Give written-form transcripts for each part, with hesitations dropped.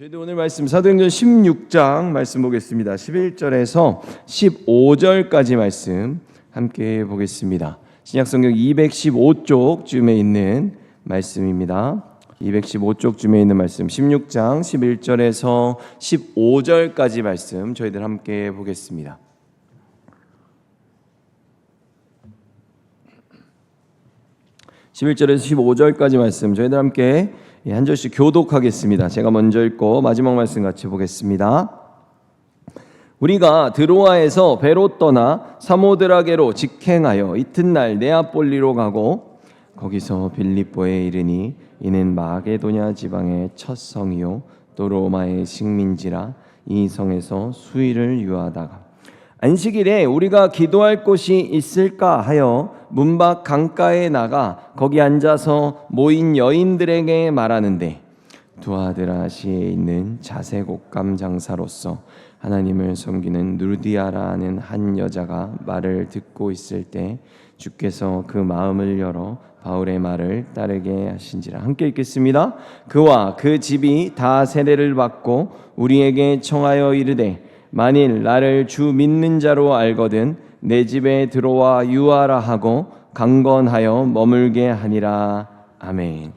저희들 오늘 말씀 사도행전 16장 말씀 보겠습니다. 11절에서 15절까지 말씀 함께 보겠습니다. 신약성경 215쪽쯤에 있는 말씀입니다. 215쪽쯤에 있는 말씀 16장 11절에서 15절까지 말씀 저희들 함께 보겠습니다. (11절에서 15절까지) 말씀 저희들 함께 한 절씩 교독하겠습니다. 제가 먼저 읽고 마지막 말씀 같이 보겠습니다. 우리가 드로아에서 배로 떠나 사모드라게로 직행하여 이튿날 네아폴리로 가고 거기서 빌립보에 이르니 이는 마게도냐 지방의 첫 성이요 또 로마의 식민지라. 이 성에서 수일을 유하다가 안식일에 우리가 기도할 곳이 있을까 하여 문밖 강가에 나가 거기 앉아서 모인 여인들에게 말하는데 두아드라시에 있는 자색 옷감 장사로서 하나님을 섬기는 누르디아라는 한 여자가 말을 듣고 있을 때 주께서 그 마음을 열어 바울의 말을 따르게 하신지라. 함께 읽겠습니다. 그와 그 집이 다 세례를 받고 우리에게 청하여 이르되 만일 나를 주 믿는 자로 알거든 내 집에 들어와 유하라 하고 강건하여 머물게 하니라. 아멘.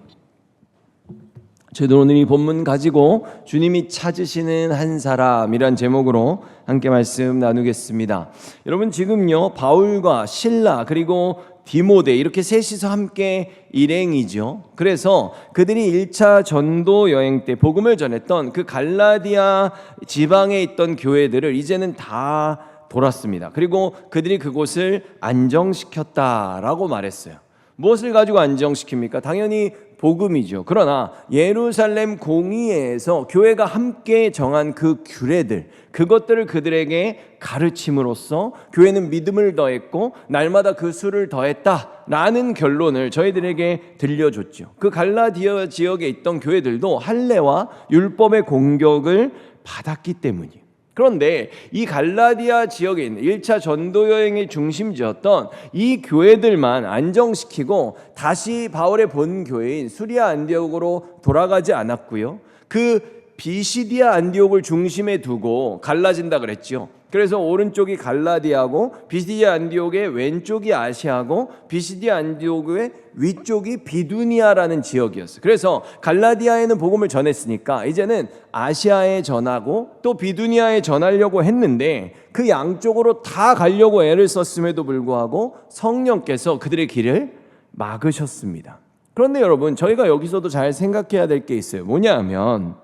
저희들 오늘 이 본문 가지고 주님이 찾으시는 한 사람이란 제목으로 함께 말씀 나누겠습니다. 여러분 지금요 바울과 실라 그리고 디모데 이렇게 셋이서 함께 일행이죠. 그래서 그들이 1차 전도 여행 때 복음을 전했던 그 갈라디아 지방에 있던 교회들을 이제는 다 돌았습니다. 그리고 그들이 그곳을 안정시켰다라고 말했어요. 무엇을 가지고 안정시킵니까? 당연히 복음이죠. 그러나 예루살렘 공의회에서 교회가 함께 정한 그 규례들, 그것들을 그들에게 가르침으로써 교회는 믿음을 더했고 날마다 그 수를 더했다라는 결론을 저희들에게 들려줬죠. 그 갈라디아 지역에 있던 교회들도 할례와 율법의 공격을 받았기 때문이에요. 그런데 이 갈라디아 지역에 있는 1차 전도 여행의 중심지였던 이 교회들만 안정시키고 다시 바울의 본 교회인 수리아 안디옥으로 돌아가지 않았고요. 그 비시디아 안디옥을 중심에 두고 갈라진다 그랬죠. 그래서 오른쪽이 갈라디아고 비시디아 안디옥의 왼쪽이 아시아고 비시디아 안디옥의 위쪽이 비두니아라는 지역이었어요. 그래서 갈라디아에는 복음을 전했으니까 이제는 아시아에 전하고 또 비두니아에 전하려고 했는데 그 양쪽으로 다 가려고 애를 썼음에도 불구하고 성령께서 그들의 길을 막으셨습니다. 그런데 여러분 저희가 여기서도 잘 생각해야 될 게 있어요. 뭐냐 하면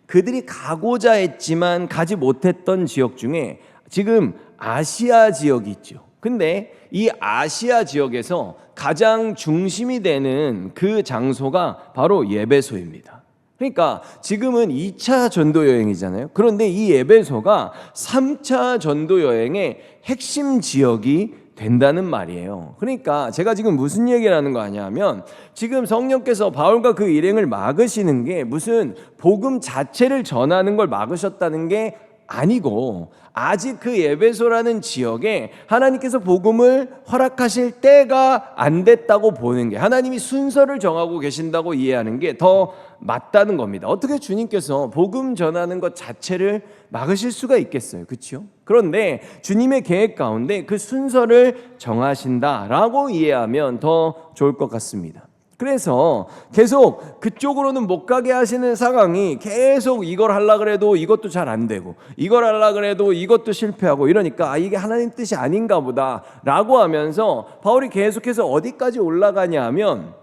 그들이 가고자 했지만 가지 못했던 지역 중에 지금 아시아 지역이 있죠. 근데 이 아시아 지역에서 가장 중심이 되는 그 장소가 바로 에베소입니다. 그러니까 지금은 2차 전도 여행이잖아요. 그런데 이 에베소가 3차 전도 여행의 핵심 지역이 된다는 말이에요. 그러니까 제가 지금 무슨 얘기를 하는 거 아냐면 지금 성령께서 바울과 그 일행을 막으시는 게 무슨 복음 자체를 전하는 걸 막으셨다는 게 아니고 아직 그 에베소라는 지역에 하나님께서 복음을 허락하실 때가 안 됐다고 보는 게 하나님이 순서를 정하고 계신다고 이해하는 게 더 맞다는 겁니다. 어떻게 주님께서 복음 전하는 것 자체를 막으실 수가 있겠어요? 그렇죠? 그런데 주님의 계획 가운데 그 순서를 정하신다라고 이해하면 더 좋을 것 같습니다. 그래서 계속 그쪽으로는 못 가게 하시는 상황이 계속 이걸 하려고 그래도 이것도 잘 안 되고 이걸 하려고 그래도 이것도 실패하고 이러니까 이게 하나님 뜻이 아닌가 보다 라고 하면서 바울이 계속해서 어디까지 올라가냐 하면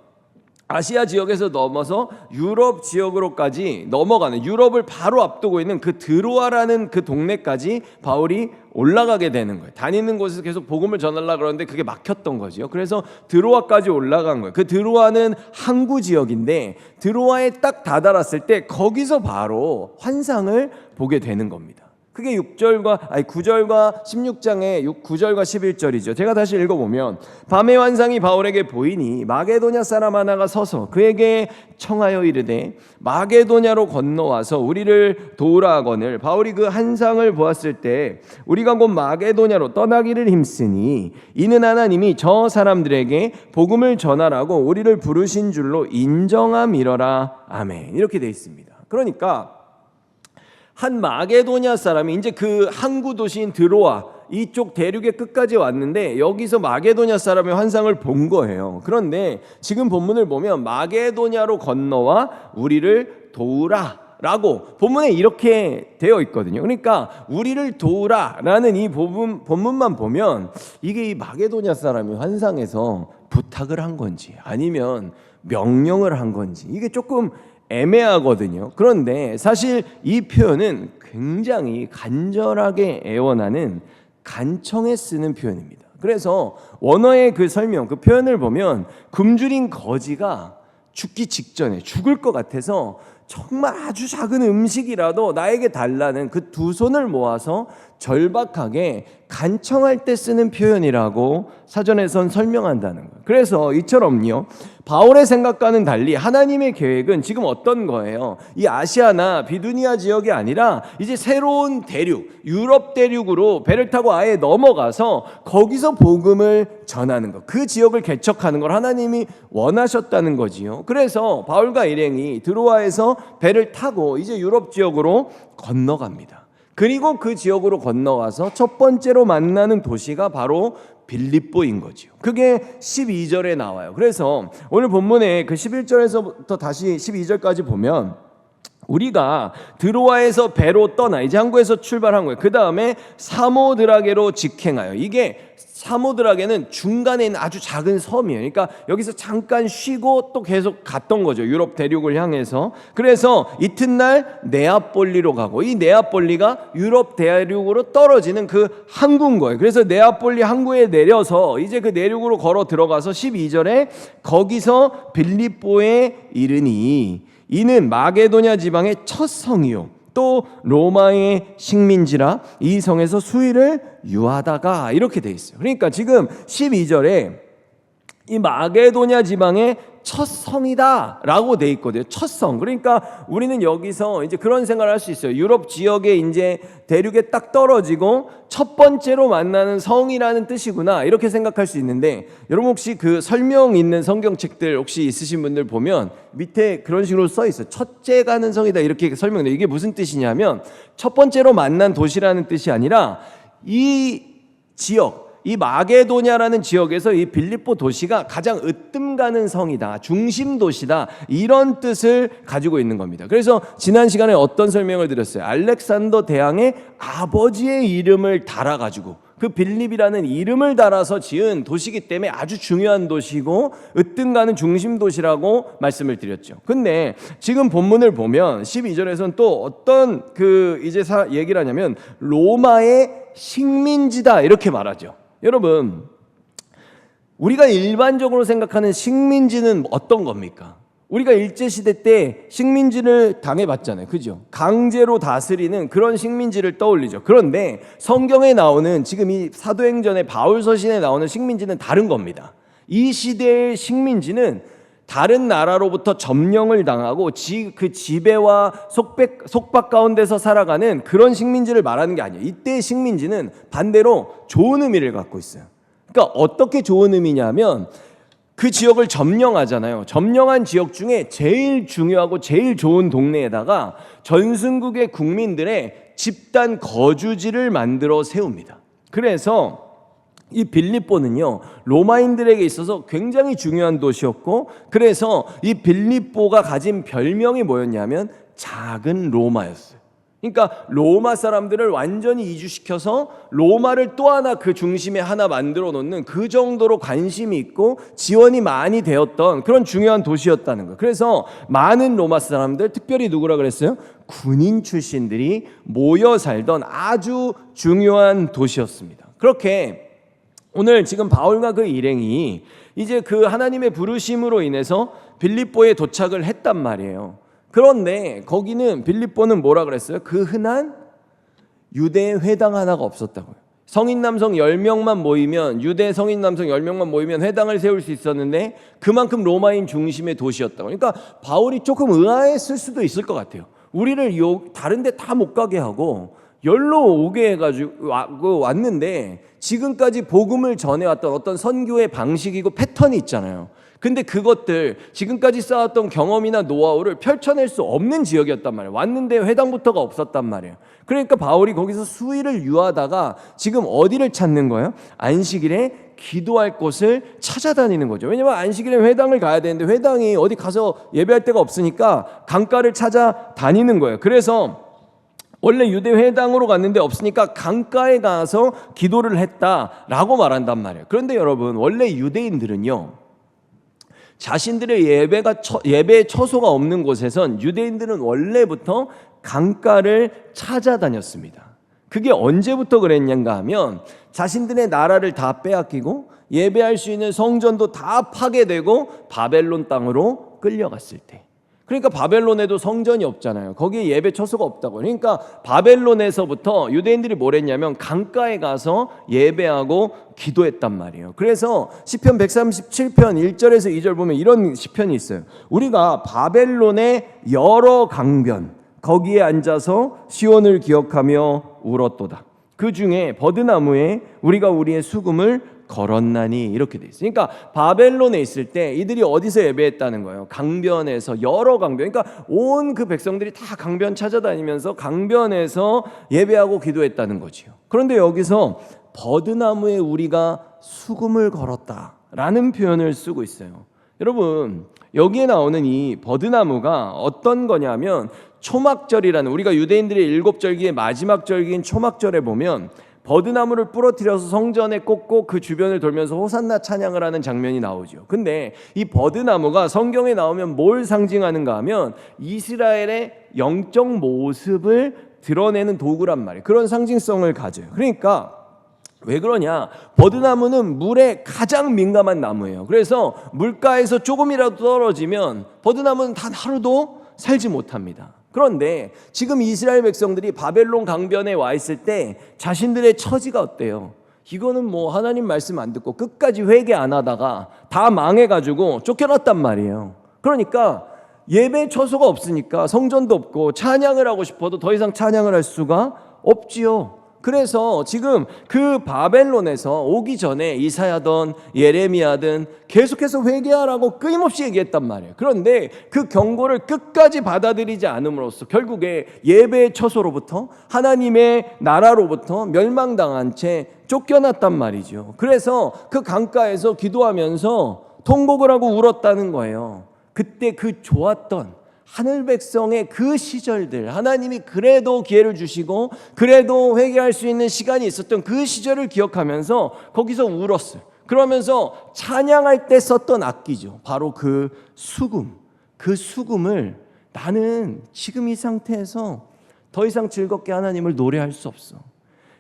아시아 지역에서 넘어서 유럽 지역으로까지 넘어가는 유럽을 바로 앞두고 있는 그 드로아라는 그 동네까지 바울이 올라가게 되는 거예요. 다니는 곳에서 계속 복음을 전하려고 그러는데 그게 막혔던 거죠. 그래서 드로아까지 올라간 거예요. 그 드로아는 항구 지역인데 드로아에 딱 다다랐을 때 거기서 바로 환상을 보게 되는 겁니다. 그게 9절과 16장의 9절과 11절이죠. 제가 다시 읽어보면 밤의 환상이 바울에게 보이니 마게도냐 사람 하나가 서서 그에게 청하여 이르되 마게도냐로 건너와서 우리를 도우라 하거늘. 바울이 그 환상을 보았을 때 우리가 곧 마게도냐로 떠나기를 힘쓰니 이는 하나님이 저 사람들에게 복음을 전하라고 우리를 부르신 줄로 인정함이러라. 아멘. 이렇게 되어 있습니다. 그러니까 한 마게도냐 사람이 이제 그 항구 도시인 드로아 이쪽 대륙의 끝까지 왔는데 여기서 마게도냐 사람의 환상을 본 거예요. 그런데 지금 본문을 보면 마게도냐로 건너와 우리를 도우라 라고 본문에 이렇게 되어 있거든요. 그러니까 우리를 도우라라는 이 본문만 보면 이게 이 마게도냐 사람이 환상에서 부탁을 한 건지 아니면 명령을 한 건지 이게 조금 애매하거든요. 그런데 사실 이 표현은 굉장히 간절하게 애원하는 간청에 쓰는 표현입니다. 그래서 원어의 그 설명, 그 표현을 보면 굶주린 거지가 죽기 직전에 죽을 것 같아서 정말 아주 작은 음식이라도 나에게 달라는 그 두 손을 모아서 절박하게 간청할 때 쓰는 표현이라고 사전에선 설명한다는 거예요. 그래서 이처럼요, 바울의 생각과는 달리 하나님의 계획은 지금 어떤 거예요? 이 아시아나 비두니아 지역이 아니라 이제 새로운 대륙, 유럽 대륙으로 배를 타고 아예 넘어가서 거기서 복음을 전하는 것, 그 지역을 개척하는 걸 하나님이 원하셨다는 거지요. 그래서 바울과 일행이 드로아에서 배를 타고 이제 유럽 지역으로 건너갑니다. 그리고 그 지역으로 건너가서 첫 번째로 만나는 도시가 바로 빌립보인 거죠. 그게 12절에 나와요. 그래서 오늘 본문에 그 11절에서부터 다시 12절까지 보면 우리가 드로아에서 배로 떠나 이제 항구에서 출발한 거예요. 그 다음에 사모드라게로 직행하여, 이게 사모드라게는 중간에 있는 아주 작은 섬이에요. 그러니까 여기서 잠깐 쉬고 또 계속 갔던 거죠. 유럽 대륙을 향해서. 그래서 이튿날 네아폴리로 가고, 이 네아폴리가 유럽 대륙으로 떨어지는 그 항구인 거예요. 그래서 네아폴리 항구에 내려서 이제 그 내륙으로 걸어 들어가서 12절에 거기서 빌립보에 이르니 이는 마게도냐 지방의 첫 성이요 또 로마의 식민지라 이 성에서 수일을 유하다가, 이렇게 돼 있어요. 그러니까 지금 12절에 이 마게도냐 지방의 첫 성이다 라고 돼 있거든요. 첫 성. 그러니까 우리는 여기서 이제 그런 생각을 할 수 있어요. 유럽 지역에 이제 대륙에 딱 떨어지고 첫 번째로 만나는 성이라는 뜻이구나, 이렇게 생각할 수 있는데, 여러분 혹시 그 설명 있는 성경책들 혹시 있으신 분들 보면 밑에 그런 식으로 써 있어요. 첫째 가는 성이다, 이렇게 설명돼. 이게 무슨 뜻이냐면 첫 번째로 만난 도시라는 뜻이 아니라 이 지역, 이 마게도냐라는 지역에서 이 빌립보 도시가 가장 으뜸 가는 성이다, 중심 도시다, 이런 뜻을 가지고 있는 겁니다. 그래서 지난 시간에 어떤 설명을 드렸어요? 알렉산더 대왕의 아버지의 이름을 달아가지고 그 빌립이라는 이름을 달아서 지은 도시이기 때문에 아주 중요한 도시고 으뜸 가는 중심 도시라고 말씀을 드렸죠. 근데 지금 본문을 보면 12절에서는 또 어떤 그 이제 얘기를 하냐면 로마의 식민지다, 이렇게 말하죠. 여러분, 우리가 일반적으로 생각하는 식민지는 어떤 겁니까? 우리가 일제시대 때 식민지를 당해봤잖아요. 그죠? 강제로 다스리는 그런 식민지를 떠올리죠. 그런데 성경에 나오는, 지금 이 사도행전의 바울서신에 나오는 식민지는 다른 겁니다. 이 시대의 식민지는 다른 나라로부터 점령을 당하고 그 지배와 속박 가운데서 살아가는 그런 식민지를 말하는 게 아니에요. 이때의 식민지는 반대로 좋은 의미를 갖고 있어요. 그러니까 어떻게 좋은 의미냐면 그 지역을 점령하잖아요. 점령한 지역 중에 제일 중요하고 제일 좋은 동네에다가 전승국의 국민들의 집단 거주지를 만들어 세웁니다. 그래서 이 빌립보는요, 로마인들에게 있어서 굉장히 중요한 도시였고, 그래서 이 빌립보가 가진 별명이 뭐였냐면 작은 로마였어요. 그러니까 로마 사람들을 완전히 이주시켜서 로마를 또 하나 그 중심에 하나 만들어 놓는 그 정도로 관심이 있고 지원이 많이 되었던 그런 중요한 도시였다는 거예요. 그래서 많은 로마 사람들, 특별히 누구라 그랬어요? 군인 출신들이 모여 살던 아주 중요한 도시였습니다. 그렇게 오늘 지금 바울과 그 일행이 이제 그 하나님의 부르심으로 인해서 빌립보에 도착을 했단 말이에요. 그런데 거기는, 빌립보는 뭐라 그랬어요? 그 흔한 유대 회당 하나가 없었다고요. 성인 남성 10명만 모이면, 유대 성인 남성 10명만 모이면 회당을 세울 수 있었는데 그만큼 로마인 중심의 도시였다고. 그러니까 바울이 조금 의아했을 수도 있을 것 같아요. 우리를 다른 데 다 못 가게 하고 열로 오게 해가지고 왔는데 지금까지 복음을 전해왔던 어떤 선교의 방식이고 패턴이 있잖아요. 근데 그것들 지금까지 쌓았던 경험이나 노하우를 펼쳐낼 수 없는 지역이었단 말이에요. 왔는데 회당부터가 없었단 말이에요. 그러니까 바울이 거기서 수위를 유하다가 지금 어디를 찾는 거예요? 안식일에 기도할 곳을 찾아다니는 거죠. 왜냐면 안식일에 회당을 가야 되는데 회당이 어디 가서 예배할 데가 없으니까 강가를 찾아다니는 거예요. 그래서 원래 유대 회당으로 갔는데 없으니까 강가에 가서 기도를 했다라고 말한단 말이에요. 그런데 여러분, 원래 유대인들은요, 자신들의 예배의 처소가 없는 곳에선 유대인들은 원래부터 강가를 찾아다녔습니다. 그게 언제부터 그랬는가 하면 자신들의 나라를 다 빼앗기고 예배할 수 있는 성전도 다 파괴되고 바벨론 땅으로 끌려갔을 때. 그러니까 바벨론에도 성전이 없잖아요. 거기에 예배 처소가 없다고. 그러니까 바벨론에서부터 유대인들이 뭘 했냐면 강가에 가서 예배하고 기도했단 말이에요. 그래서 시편 137편 1절에서 2절 보면 이런 시편이 있어요. 우리가 바벨론의 여러 강변 거기에 앉아서 시온을 기억하며 울었도다. 그 중에 버드나무에 우리가 우리의 수금을 걸었나니, 이렇게 돼 있어요. 그러니까 바벨론에 있을 때 이들이 어디서 예배했다는 거예요? 강변에서, 여러 강변. 그러니까 온 그 백성들이 다 강변 찾아다니면서 강변에서 예배하고 기도했다는 거지요. 그런데 여기서 버드나무에 우리가 수금을 걸었다라는 표현을 쓰고 있어요. 여러분, 여기에 나오는 이 버드나무가 어떤 거냐면 초막절이라는, 우리가 유대인들의 7절기의 마지막 절기인 초막절에 보면 버드나무를 부러뜨려서 성전에 꽂고 그 주변을 돌면서 호산나 찬양을 하는 장면이 나오죠. 근데 이 버드나무가 성경에 나오면 뭘 상징하는가 하면 이스라엘의 영적 모습을 드러내는 도구란 말이에요. 그런 상징성을 가져요. 그러니까 왜 그러냐? 버드나무는 물에 가장 민감한 나무예요. 그래서 물가에서 조금이라도 떨어지면 버드나무는 단 하루도 살지 못합니다. 그런데 지금 이스라엘 백성들이 바벨론 강변에 와 있을 때 자신들의 처지가 어때요? 이거는 뭐 하나님 말씀 안 듣고 끝까지 회개 안 하다가 다 망해가지고 쫓겨났단 말이에요. 그러니까 예배 처소가 없으니까 성전도 없고 찬양을 하고 싶어도 더 이상 찬양을 할 수가 없지요. 그래서 지금 그 바벨론에서 오기 전에 이사야든 예레미야든 계속해서 회개하라고 끊임없이 얘기했단 말이에요. 그런데 그 경고를 끝까지 받아들이지 않음으로써 결국에 예배의 처소로부터 하나님의 나라로부터 멸망당한 채 쫓겨났단 말이죠. 그래서 그 강가에서 기도하면서 통곡을 하고 울었다는 거예요. 그때 그 좋았던 하늘 백성의 그 시절들, 하나님이 그래도 기회를 주시고 그래도 회개할 수 있는 시간이 있었던 그 시절을 기억하면서 거기서 울었어요. 그러면서 찬양할 때 썼던 악기죠. 바로 그 수금. 그 수금을 나는 지금 이 상태에서 더 이상 즐겁게 하나님을 노래할 수 없어.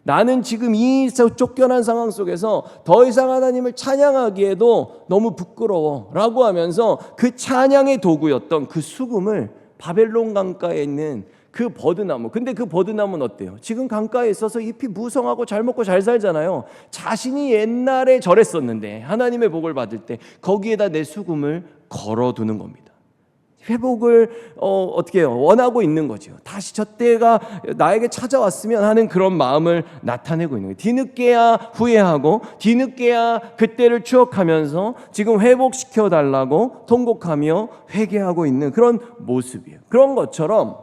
나는 지금 이 쫓겨난 상황 속에서 더 이상 하나님을 찬양하기에도 너무 부끄러워 라고 하면서 그 찬양의 도구였던 그 수금을 바벨론 강가에 있는 그 버드나무, 근데 그 버드나무는 어때요? 지금 강가에 있어서 잎이 무성하고 잘 먹고 잘 살잖아요. 자신이 옛날에 저랬었는데 하나님의 복을 받을 때 거기에다 내 수금을 걸어두는 겁니다. 회복을 어떻게 해요? 원하고 있는 거죠. 다시 저 때가 나에게 찾아왔으면 하는 그런 마음을 나타내고 있는 거예요. 뒤늦게야 후회하고 뒤늦게야 그때를 추억하면서 지금 회복시켜 달라고 통곡하며 회개하고 있는 그런 모습이에요. 그런 것처럼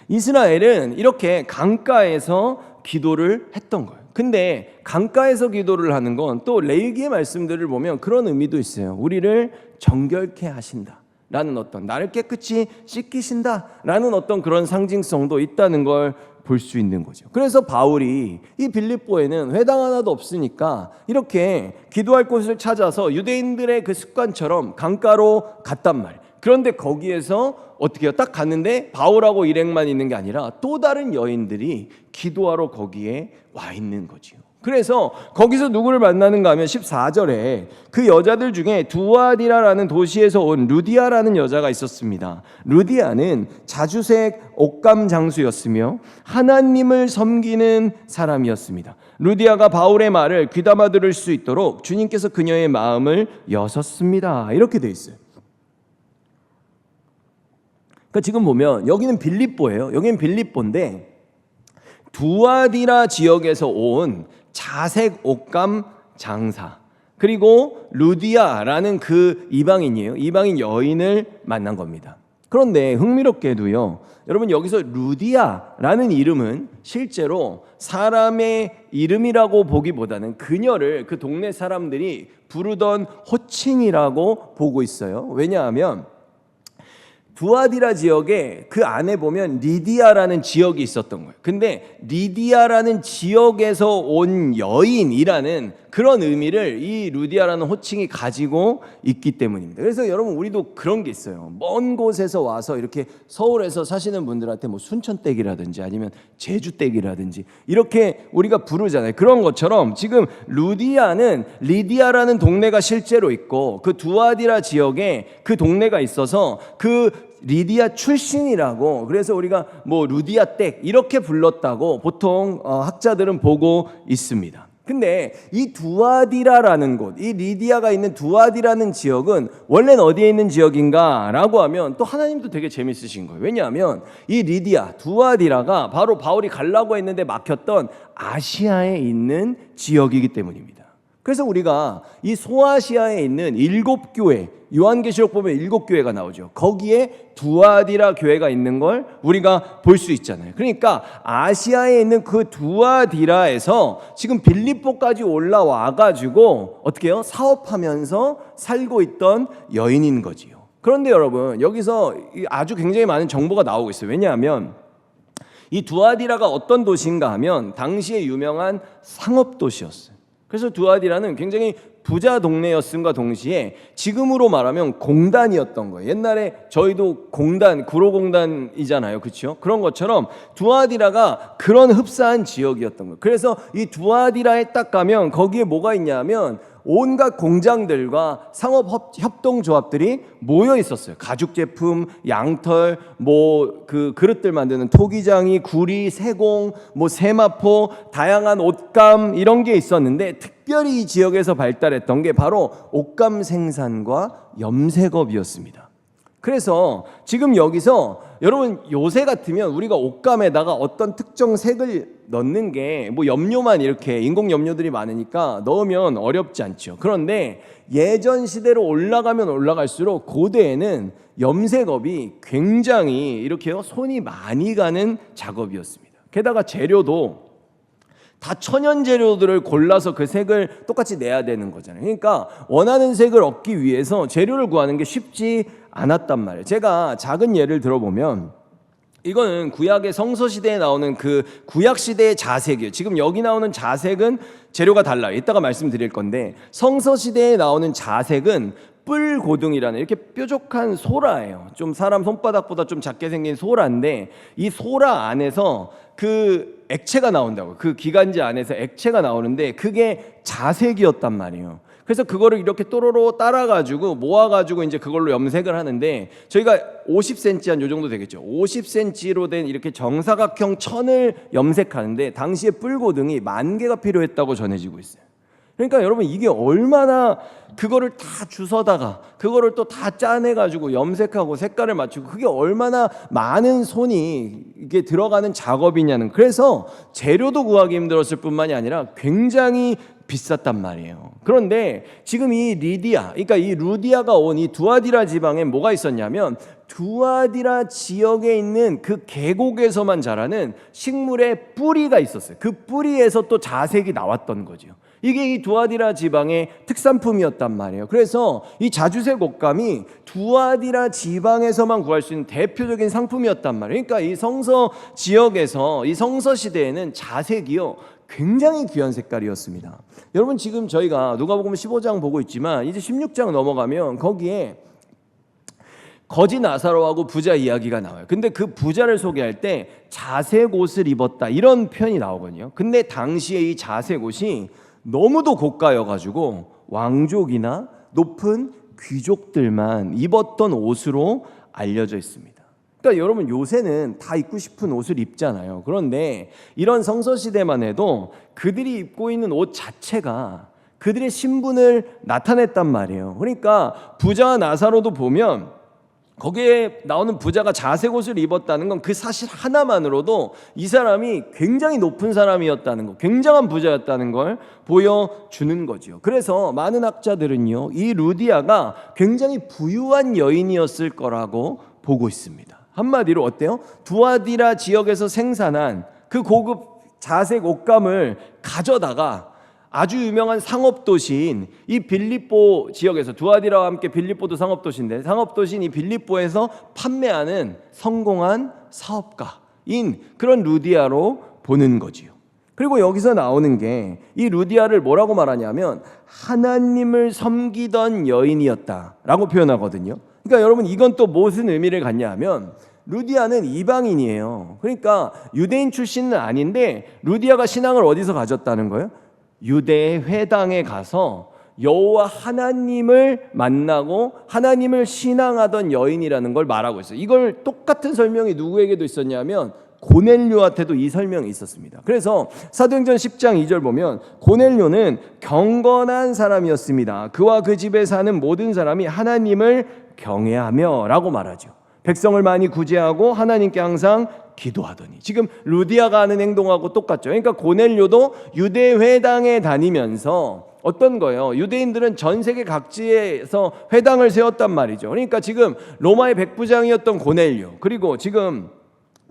이스라엘은 이렇게 강가에서 기도를 했던 거예요. 근데 강가에서 기도를 하는 건 또 레위기의 말씀들을 보면 그런 의미도 있어요. 우리를 정결케 하신다 라는 어떤, 나를 깨끗이 씻기신다 라는 어떤 그런 상징성도 있다는 걸 볼 수 있는 거죠. 그래서 바울이 이 빌립보에는 회당 하나도 없으니까 이렇게 기도할 곳을 찾아서 유대인들의 그 습관처럼 강가로 갔단 말이에요. 그런데 거기에서 어떻게 해요? 딱 갔는데 바울하고 일행만 있는 게 아니라 또 다른 여인들이 기도하러 거기에 와 있는 거지요. 그래서 거기서 누구를 만나는가 하면 14절에 그 여자들 중에 두아디라라는 도시에서 온 루디아라는 여자가 있었습니다. 루디아는 자주색 옷감 장수였으며 하나님을 섬기는 사람이었습니다. 루디아가 바울의 말을 귀담아 들을 수 있도록 주님께서 그녀의 마음을 여셨습니다. 이렇게 돼 있어요. 그러니까 지금 보면 여기는 빌립보예요. 여기는 빌립보인데 두아디라 지역에서 온 자색 옷감 장사, 그리고 루디아라는 그 이방인이에요. 이방인 여인을 만난 겁니다. 그런데 흥미롭게도요, 여러분 여기서 루디아라는 이름은 실제로 사람의 이름이라고 보기보다는 그녀를 그 동네 사람들이 부르던 호칭이라고 보고 있어요. 왜냐하면 두아디라 지역에 그 안에 보면 리디아라는 지역이 있었던 거예요. 근데 리디아라는 지역에서 온 여인이라는 그런 의미를 이 루디아라는 호칭이 가지고 있기 때문입니다. 그래서 여러분 우리도 그런 게 있어요. 먼 곳에서 와서 이렇게 서울에서 사시는 분들한테 뭐 순천댁이라든지 아니면 제주댁이라든지 이렇게 우리가 부르잖아요. 그런 것처럼 지금 루디아는 리디아라는 동네가 실제로 있고 그 두아디라 지역에 그 동네가 있어서 그 리디아 출신이라고, 그래서 우리가 뭐 루디아 댁 이렇게 불렀다고 보통 학자들은 보고 있습니다. 근데 이 두아디라라는 곳, 이 리디아가 있는 두아디라는 지역은 원래는 어디에 있는 지역인가 라고 하면 또 하나님도 되게 재밌으신 거예요. 왜냐하면 이 리디아, 두아디라가 바로 바울이 가려고 했는데 막혔던 아시아에 있는 지역이기 때문입니다. 그래서 우리가 이 소아시아에 있는 7교회, 요한계시록 보면 7교회가 나오죠. 거기에 두아디라 교회가 있는 걸 우리가 볼 수 있잖아요. 그러니까 아시아에 있는 그 두아디라에서 지금 빌립보까지 올라와 가지고 어떻게 해요? 사업하면서 살고 있던 여인인 거지요. 그런데 여러분 여기서 아주 굉장히 많은 정보가 나오고 있어요. 왜냐하면 이 두아디라가 어떤 도시인가 하면 당시에 유명한 상업도시였어요. 그래서 두아디라는 굉장히 부자 동네였음과 동시에 지금으로 말하면 공단이었던 거예요. 옛날에 저희도 공단, 구로공단이잖아요. 그렇죠? 그런 것처럼 두아디라가 그런 흡사한 지역이었던 거예요. 그래서 이 두아디라에 딱 가면 거기에 뭐가 있냐면 온갖 공장들과 상업 협동조합들이 모여 있었어요. 가죽 제품, 양털, 뭐 그 그릇들 만드는 토기장이, 구리, 세공, 뭐 세마포, 다양한 옷감 이런 게 있었는데 특별히 이 지역에서 발달했던 게 바로 옷감 생산과 염색업이었습니다. 그래서 지금 여기서 여러분 요새 같으면 우리가 옷감에다가 어떤 특정 색을 넣는 게 뭐 염료만 이렇게 인공 염료들이 많으니까 넣으면 어렵지 않죠. 그런데 예전 시대로 올라가면 올라갈수록 고대에는 염색업이 굉장히 이렇게요 손이 많이 가는 작업이었습니다. 게다가 재료도 다 천연 재료들을 골라서 그 색을 똑같이 내야 되는 거잖아요. 그러니까 원하는 색을 얻기 위해서 재료를 구하는 게 쉽지 않았단 말이에요. 제가 작은 예를 들어보면 이거는 구약의 성서시대에 나오는 그 구약시대의 자색이에요. 지금 여기 나오는 자색은 재료가 달라요. 이따가 말씀드릴 건데 성서시대에 나오는 자색은 뿔고등이라는 이렇게 뾰족한 소라예요. 좀 사람 손바닥보다 좀 작게 생긴 소라인데 이 소라 안에서 그 액체가 나온다고. 그 기관지 안에서 액체가 나오는데 그게 자색이었단 말이에요. 그래서 그거를 이렇게 또로로 따라가지고 모아가지고 이제 그걸로 염색을 하는데 저희가 50cm 한 요 정도 되겠죠. 50cm로 된 이렇게 정사각형 천을 염색하는데 당시에 뿔고등이 10,000개가 필요했다고 전해지고 있어요. 그러니까 여러분 이게 얼마나 그거를 다 주워다가 그거를 또 다 짜내가지고 염색하고 색깔을 맞추고 그게 얼마나 많은 손이 이게 들어가는 작업이냐는. 그래서 재료도 구하기 힘들었을 뿐만이 아니라 굉장히 비쌌단 말이에요. 그런데 지금 이 리디아, 그러니까 이 루디아가 온 이 두아디라 지방에 뭐가 있었냐면 두아디라 지역에 있는 그 계곡에서만 자라는 식물의 뿌리가 있었어요. 그 뿌리에서 또 자색이 나왔던 거죠. 이게 이 두아디라 지방의 특산품이었단 말이에요. 그래서 이 자주색 옷감이 두아디라 지방에서만 구할 수 있는 대표적인 상품이었단 말이에요. 그러니까 이 성서 지역에서 이 성서 시대에는 자색이요 굉장히 귀한 색깔이었습니다. 여러분 지금 저희가 누가복음 15장 보고 있지만 이제 16장 넘어가면 거기에 거지 나사로하고 부자 이야기가 나와요. 근데 그 부자를 소개할 때 자색 옷을 입었다 이런 표현이 나오거든요. 근데 당시에 이 자색 옷이 너무도 고가여가지고 왕족이나 높은 귀족들만 입었던 옷으로 알려져 있습니다. 그러니까 여러분 요새는 다 입고 싶은 옷을 입잖아요. 그런데 이런 성서시대만 해도 그들이 입고 있는 옷 자체가 그들의 신분을 나타냈단 말이에요. 그러니까 부자와 나사로도 보면 거기에 나오는 부자가 자색 옷을 입었다는 건 그 사실 하나만으로도 이 사람이 굉장히 높은 사람이었다는 거, 굉장한 부자였다는 걸 보여주는 거죠. 그래서 많은 학자들은요, 이 루디아가 굉장히 부유한 여인이었을 거라고 보고 있습니다. 한마디로 어때요? 두아디라 지역에서 생산한 그 고급 자색 옷감을 가져다가 아주 유명한 상업도시인 이 빌립보 지역에서, 두아디라와 함께 빌립보도 상업도시인데 상업도시인 이 빌립보에서 판매하는 성공한 사업가인 그런 루디아로 보는 거지요. 그리고 여기서 나오는 게 이 루디아를 뭐라고 말하냐면 하나님을 섬기던 여인이었다라고 표현하거든요. 그러니까 여러분, 이건 또 무슨 의미를 갖냐 하면 루디아는 이방인이에요. 그러니까 유대인 출신은 아닌데 루디아가 신앙을 어디서 가졌다는 거예요? 유대 회당에 가서 여호와 하나님을 만나고 하나님을 신앙하던 여인이라는 걸 말하고 있어요. 이걸 똑같은 설명이 누구에게도 있었냐면 고넬료한테도 이 설명이 있었습니다. 그래서 사도행전 10장 2절 보면 고넬료는 경건한 사람이었습니다. 그와 그 집에 사는 모든 사람이 하나님을 경외하며 라고 말하죠. 백성을 많이 구제하고 하나님께 항상 기도하더니. 지금 루디아가 하는 행동하고 똑같죠. 그러니까 고넬료도 유대 회당에 다니면서 어떤 거예요? 유대인들은 전 세계 각지에서 회당을 세웠단 말이죠. 그러니까 지금 로마의 백부장이었던 고넬료, 그리고 지금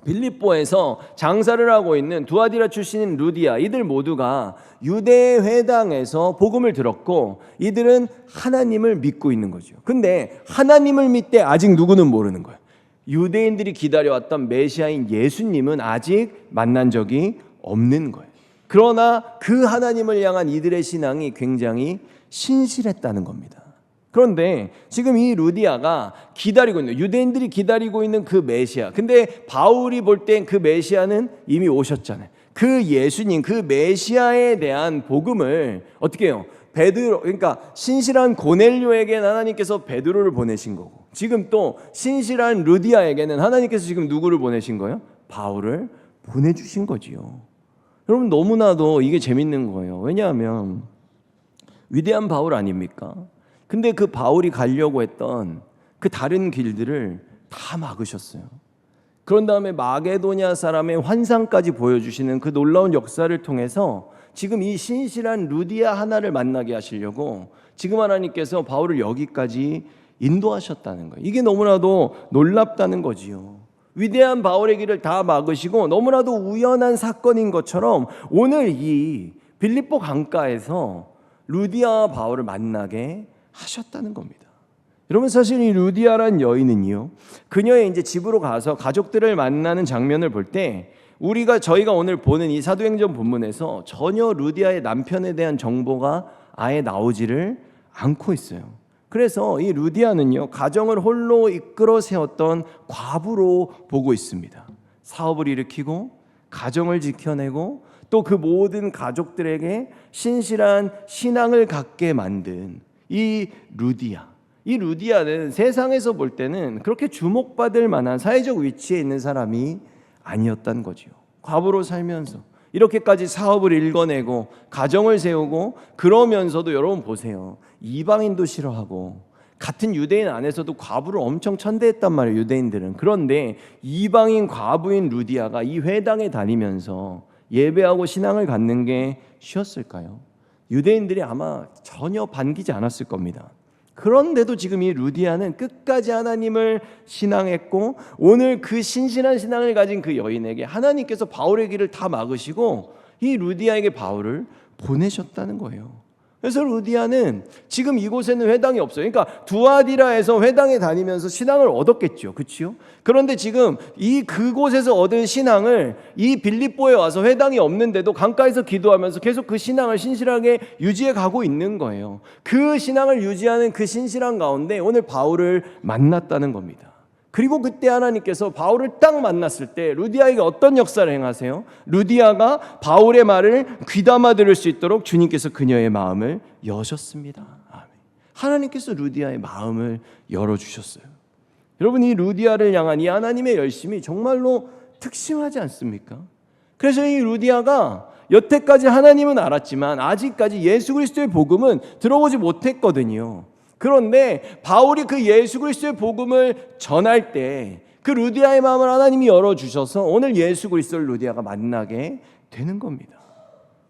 빌립보에서 장사를 하고 있는 두아디라 출신인 루디아, 이들 모두가 유대 회당에서 복음을 들었고 이들은 하나님을 믿고 있는 거죠. 근데 하나님을 믿되 아직 누구는 모르는 거예요. 유대인들이 기다려왔던 메시아인 예수님은 아직 만난 적이 없는 거예요. 그러나 그 하나님을 향한 이들의 신앙이 굉장히 신실했다는 겁니다. 그런데 지금 이 루디아가 기다리고 있는, 유대인들이 기다리고 있는 그 메시아, 근데 바울이 볼 땐 그 메시아는 이미 오셨잖아요. 그 예수님, 그 메시아에 대한 복음을 어떻게 해요? 베드로, 그러니까 신실한 고넬료에게는 하나님께서 베드로를 보내신 거고, 지금 또 신실한 루디아에게는 하나님께서 지금 누구를 보내신 거예요? 바울을 보내주신 거지요. 여러분, 너무나도 이게 재밌는 거예요. 왜냐하면 위대한 바울 아닙니까? 근데 그 바울이 가려고 했던 그 다른 길들을 다 막으셨어요. 그런 다음에 마게도냐 사람의 환상까지 보여주시는 그 놀라운 역사를 통해서 지금 이 신실한 루디아 하나를 만나게 하시려고 지금 하나님께서 바울을 여기까지 인도하셨다는 거예요. 이게 너무나도 놀랍다는 거지요. 위대한 바울의 길을 다 막으시고 너무나도 우연한 사건인 것처럼 오늘 이 빌립보 강가에서 루디아와 바울을 만나게 하셨다는 겁니다. 여러분, 사실 이 루디아란 여인은요, 그녀의 이제 집으로 가서 가족들을 만나는 장면을 볼 때 저희가 오늘 보는 이 사도행전 본문에서 전혀 루디아의 남편에 대한 정보가 아예 나오지를 않고 있어요. 그래서 이 루디아는요, 가정을 홀로 이끌어 세웠던 과부로 보고 있습니다. 사업을 일으키고 가정을 지켜내고 또 그 모든 가족들에게 신실한 신앙을 갖게 만든 이 루디아는 세상에서 볼 때는 그렇게 주목받을 만한 사회적 위치에 있는 사람이 아니었단 거죠. 과부로 살면서 이렇게까지 사업을 일궈내고 가정을 세우고, 그러면서도 여러분 보세요, 이방인도 싫어하고 같은 유대인 안에서도 과부를 엄청 천대했단 말이에요, 유대인들은. 그런데 이방인 과부인 루디아가 이 회당에 다니면서 예배하고 신앙을 갖는 게 쉬웠을까요? 유대인들이 아마 전혀 반기지 않았을 겁니다. 그런데도 지금 이 루디아는 끝까지 하나님을 신앙했고, 오늘 그 신실한 신앙을 가진 그 여인에게 하나님께서 바울의 길을 다 막으시고 이 루디아에게 바울을 보내셨다는 거예요. 그래서 루디아는 지금 이곳에는 회당이 없어요. 그러니까 두아디라에서 회당에 다니면서 신앙을 얻었겠죠, 그렇죠? 그런데 지금 그곳에서 얻은 신앙을 이 빌립보에 와서 회당이 없는데도 강가에서 기도하면서 계속 그 신앙을 신실하게 유지해 가고 있는 거예요. 그 신앙을 유지하는 그 신실한 가운데 오늘 바울을 만났다는 겁니다. 그리고 그때 하나님께서 바울을 딱 만났을 때 루디아에게 어떤 역사를 행하세요? 루디아가 바울의 말을 귀담아 들을 수 있도록 주님께서 그녀의 마음을 여셨습니다. 아멘. 하나님께서 루디아의 마음을 열어주셨어요. 여러분, 이 루디아를 향한 이 하나님의 열심이 정말로 특심하지 않습니까? 그래서 이 루디아가 여태까지 하나님은 알았지만 아직까지 예수 그리스도의 복음은 들어보지 못했거든요. 그런데 바울이 그 예수 그리스도의 복음을 전할 때 그 루디아의 마음을 하나님이 열어주셔서 오늘 예수 그리스도를 루디아가 만나게 되는 겁니다.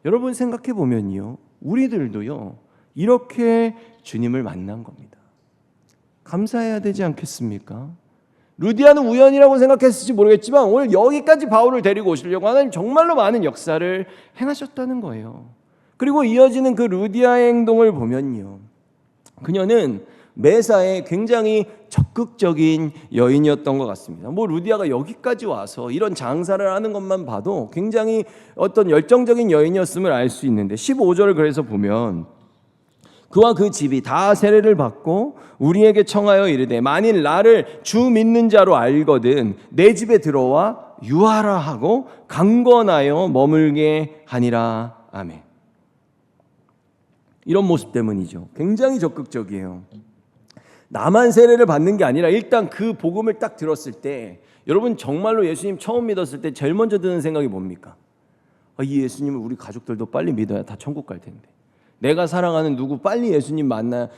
여러분 생각해 보면요, 우리들도요 이렇게 주님을 만난 겁니다. 감사해야 되지 않겠습니까? 루디아는 우연이라고 생각했을지 모르겠지만 오늘 여기까지 바울을 데리고 오시려고 하나님 정말로 많은 역사를 행하셨다는 거예요. 그리고 이어지는 그 루디아의 행동을 보면요, 그녀는 매사에 굉장히 적극적인 여인이었던 것 같습니다. 루디아가 여기까지 와서 이런 장사를 하는 것만 봐도 굉장히 어떤 열정적인 여인이었음을 알 수 있는데 15절을 그래서 보면 그와 그 집이 다 세례를 받고 우리에게 청하여 이르되 만일 나를 주 믿는 자로 알거든 내 집에 들어와 유하라 하고 강권하여 머물게 하니라. 아멘. 이런 모습 때문이죠. 굉장히 적극적이에요. 나만 세례를 받는 게 아니라 일단 그 복음을 딱 들었을 때, 여러분 정말로 예수님 처음 믿었을 때 제일 먼저 드는 생각이 뭡니까? 이 예수님을 우리 가족들도 빨리 믿어야 다 천국 갈 텐데, 내가 사랑하는 누구 빨리 예수님 만나야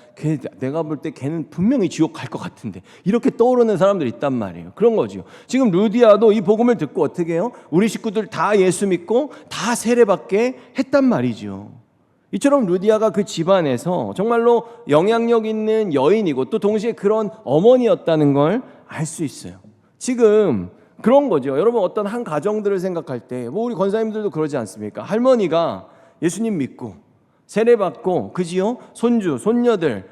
내가 볼 때 걔는 분명히 지옥 갈 것 같은데, 이렇게 떠오르는 사람들이 있단 말이에요. 그런 거죠. 지금 루디아도 이 복음을 듣고 어떻게 해요? 우리 식구들 다 예수 믿고 다 세례받게 했단 말이죠. 이처럼 루디아가 그 집안에서 정말로 영향력 있는 여인이고 또 동시에 그런 어머니였다는 걸 알 수 있어요. 지금 그런 거죠. 여러분 어떤 한 가정들을 생각할 때 우리 권사님들도 그러지 않습니까? 할머니가 예수님 믿고 세례받고 그지요? 손주, 손녀들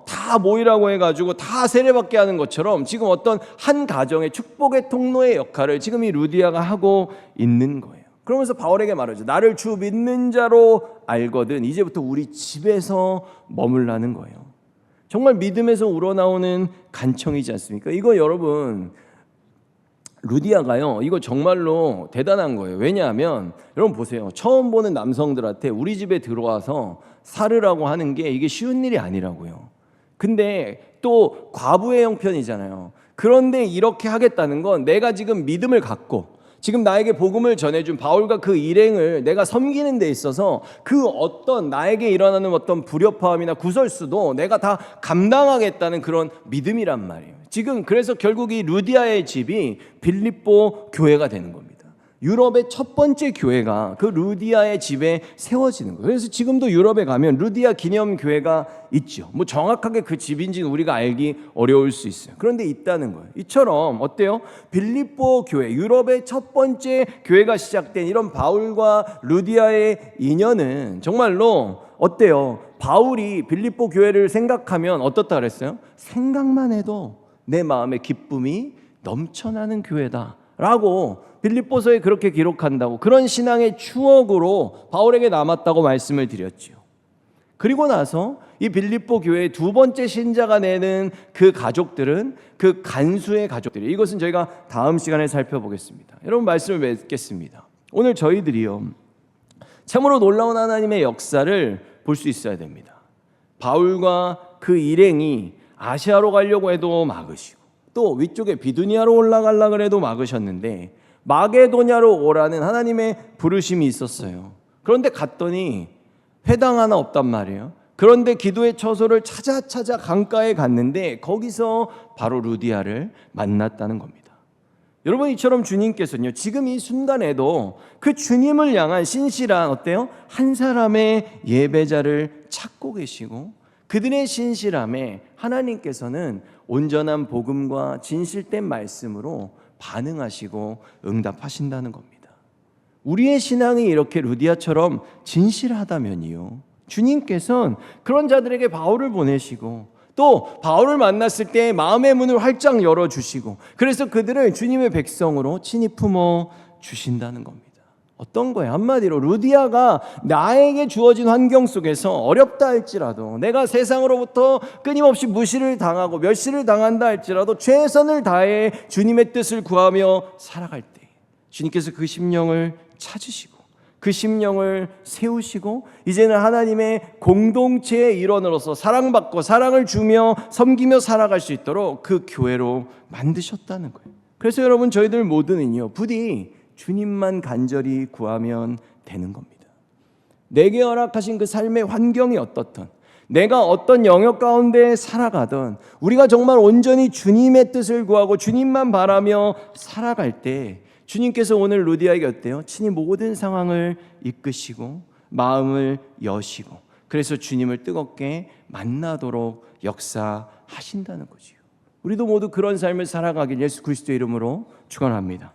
다 모이라고 해가지고 다 세례받게 하는 것처럼 지금 어떤 한 가정의 축복의 통로의 역할을 지금 이 루디아가 하고 있는 거예요. 그러면서 바울에게 말하죠. 나를 주 믿는 자로 알거든 이제부터 우리 집에서 머물라는 거예요. 정말 믿음에서 우러나오는 간청이지 않습니까? 이거 여러분 루디아가요, 이거 정말로 대단한 거예요. 왜냐하면 여러분 보세요. 처음 보는 남성들한테 우리 집에 들어와서 살으라고 하는 게 이게 쉬운 일이 아니라고요. 근데 또 과부의 형편이잖아요. 그런데 이렇게 하겠다는 건 내가 지금 믿음을 갖고 지금 나에게 복음을 전해준 바울과 그 일행을 내가 섬기는 데 있어서 그 어떤 나에게 일어나는 어떤 불협화음이나 구설수도 내가 다 감당하겠다는 그런 믿음이란 말이에요. 지금 그래서 결국 이 루디아의 집이 빌립보 교회가 되는 겁니다. 유럽의 첫 번째 교회가 그 루디아의 집에 세워지는 거예요. 그래서 지금도 유럽에 가면 루디아 기념교회가 있죠. 정확하게 그 집인지는 우리가 알기 어려울 수 있어요. 그런데 있다는 거예요. 이처럼 어때요? 빌립보 교회, 유럽의 첫 번째 교회가 시작된 이런 바울과 루디아의 인연은 정말로 어때요? 바울이 빌립보 교회를 생각하면 어떻다 그랬어요? 생각만 해도 내 마음에 기쁨이 넘쳐나는 교회다 라고 빌립보서에 그렇게 기록한다고, 그런 신앙의 추억으로 바울에게 남았다고 말씀을 드렸죠. 그리고 나서 이 빌립보 교회의 두 번째 신자가 되는 그 가족들은 그 간수의 가족들이에요. 이것은 저희가 다음 시간에 살펴보겠습니다. 여러분 말씀을 맺겠습니다. 오늘 저희들이요 참으로 놀라운 하나님의 역사를 볼 수 있어야 됩니다. 바울과 그 일행이 아시아로 가려고 해도 막으시고 또 위쪽에 비두니아로 올라가려고 해도 막으셨는데 마게도냐로 오라는 하나님의 부르심이 있었어요. 그런데 갔더니 회당 하나 없단 말이에요. 그런데 기도의 처소를 찾아 강가에 갔는데 거기서 바로 루디아를 만났다는 겁니다. 여러분 이처럼 주님께서는요 지금 이 순간에도 그 주님을 향한 신실한 어때요? 한 사람의 예배자를 찾고 계시고 그들의 신실함에 하나님께서는 온전한 복음과 진실된 말씀으로 반응하시고 응답하신다는 겁니다. 우리의 신앙이 이렇게 루디아처럼 진실하다면요 주님께서는 그런 자들에게 바울을 보내시고 또 바울을 만났을 때 마음의 문을 활짝 열어주시고 그래서 그들을 주님의 백성으로 친히 품어 주신다는 겁니다. 어떤 거예요? 한마디로 루디아가 나에게 주어진 환경 속에서 어렵다 할지라도 내가 세상으로부터 끊임없이 무시를 당하고 멸시를 당한다 할지라도 최선을 다해 주님의 뜻을 구하며 살아갈 때 주님께서 그 심령을 찾으시고 그 심령을 세우시고 이제는 하나님의 공동체의 일원으로서 사랑받고 사랑을 주며 섬기며 살아갈 수 있도록 그 교회로 만드셨다는 거예요. 그래서 여러분 저희들 모두는요 부디 주님만 간절히 구하면 되는 겁니다. 내게 허락하신 그 삶의 환경이 어떻든 내가 어떤 영역 가운데 살아가든 우리가 정말 온전히 주님의 뜻을 구하고 주님만 바라며 살아갈 때 주님께서 오늘 루디아에게 어때요? 친히 모든 상황을 이끄시고 마음을 여시고 그래서 주님을 뜨겁게 만나도록 역사하신다는 거지요. 우리도 모두 그런 삶을 살아가길 예수 그리스도의 이름으로 축원합니다.